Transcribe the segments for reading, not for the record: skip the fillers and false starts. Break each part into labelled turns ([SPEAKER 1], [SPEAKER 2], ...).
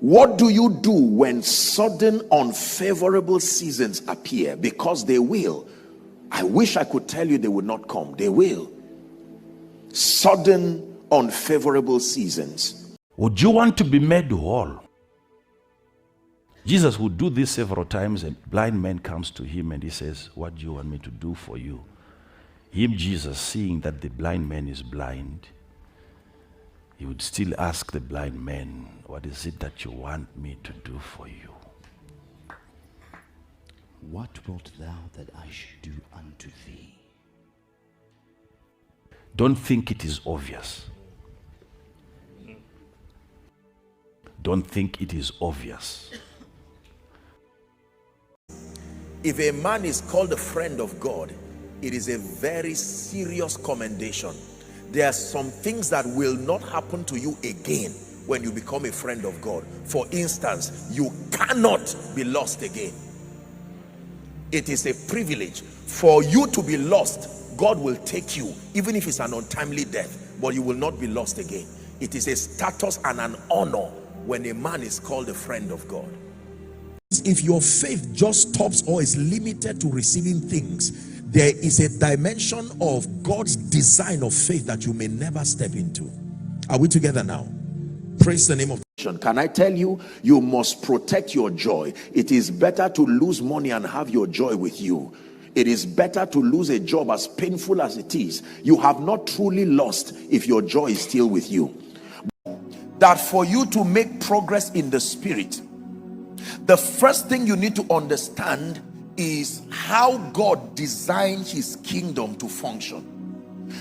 [SPEAKER 1] What do you do when sudden unfavorable seasons appear? Because they will. I wish I could tell you they would not come. They will. Sudden unfavorable seasons.
[SPEAKER 2] Would you want to be made whole? Jesus would do this several times, and blind man comes to him and he says, what do you want me to do for you? Him, Jesus, seeing that the blind man is blind, he would still ask the blind man, what is it that you want me to do for you?
[SPEAKER 3] What wilt thou that I should do unto thee?
[SPEAKER 2] Don't think it is obvious. Don't think it is obvious.
[SPEAKER 1] If a man is called a friend of God, it is a very serious commendation. There are some things that will not happen to you again when you become a friend of God. For instance, you cannot be lost again. It is a privilege for you to be lost. God will take you, even if it's an untimely death, but you will not be lost again. It is a status and an honor when a man is called a friend of God.
[SPEAKER 4] If your faith just stops or is limited to receiving things, there is a dimension of God's design of faith that you may never step into. Are we together now? Praise the name of God.
[SPEAKER 1] Can I tell you, you must protect your joy. It is better to lose money and have your joy with you. It is better to lose a job, as painful as it is. You have not truly lost if your joy is still with you. That for you to make progress in the spirit, the first thing you need to understand is how God designed his kingdom to function.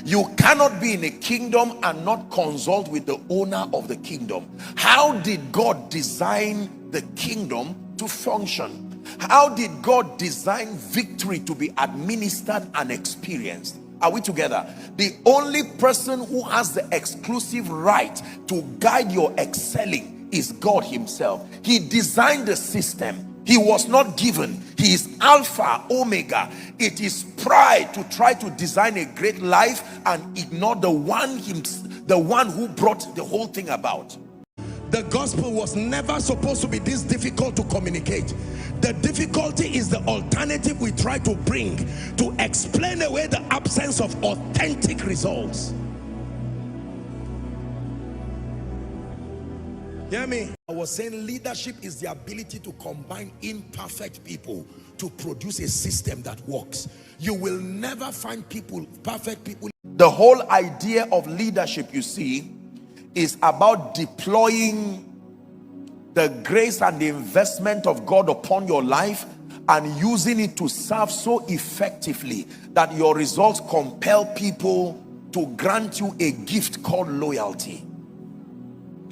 [SPEAKER 1] You cannot be in a kingdom and not consult with the owner of the kingdom. How did God design the kingdom to function? How did God design victory to be administered and experienced? Are we together? The only person who has the exclusive right to guide your excelling is God himself. He designed the system. He was not given. He is Alpha, Omega. It is pride to try to design a great life and ignore the one who brought the whole thing about.
[SPEAKER 4] The gospel was never supposed to be this difficult to communicate. The difficulty is the alternative we try to bring to explain away the absence of authentic results. Hear me? I was saying leadership is the ability to combine imperfect people to produce a system that works. You will never find perfect people.
[SPEAKER 1] The whole idea of leadership, you see, is about deploying the grace and the investment of God upon your life and using it to serve so effectively that your results compel people to grant you a gift called loyalty.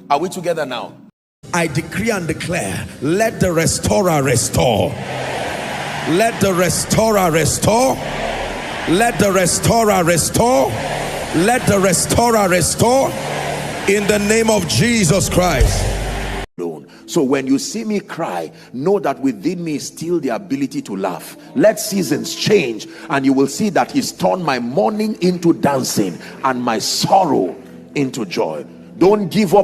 [SPEAKER 1] Are we together now?
[SPEAKER 4] I decree and declare, let the restorer restore. Let the restorer restore. Let the restorer restore. Let the restorer restore in the name of Jesus Christ.
[SPEAKER 1] So when you see me cry, know that within me is still the ability to laugh. Let seasons change and you will see that he's turned my mourning into dancing and my sorrow into joy. Don't give up.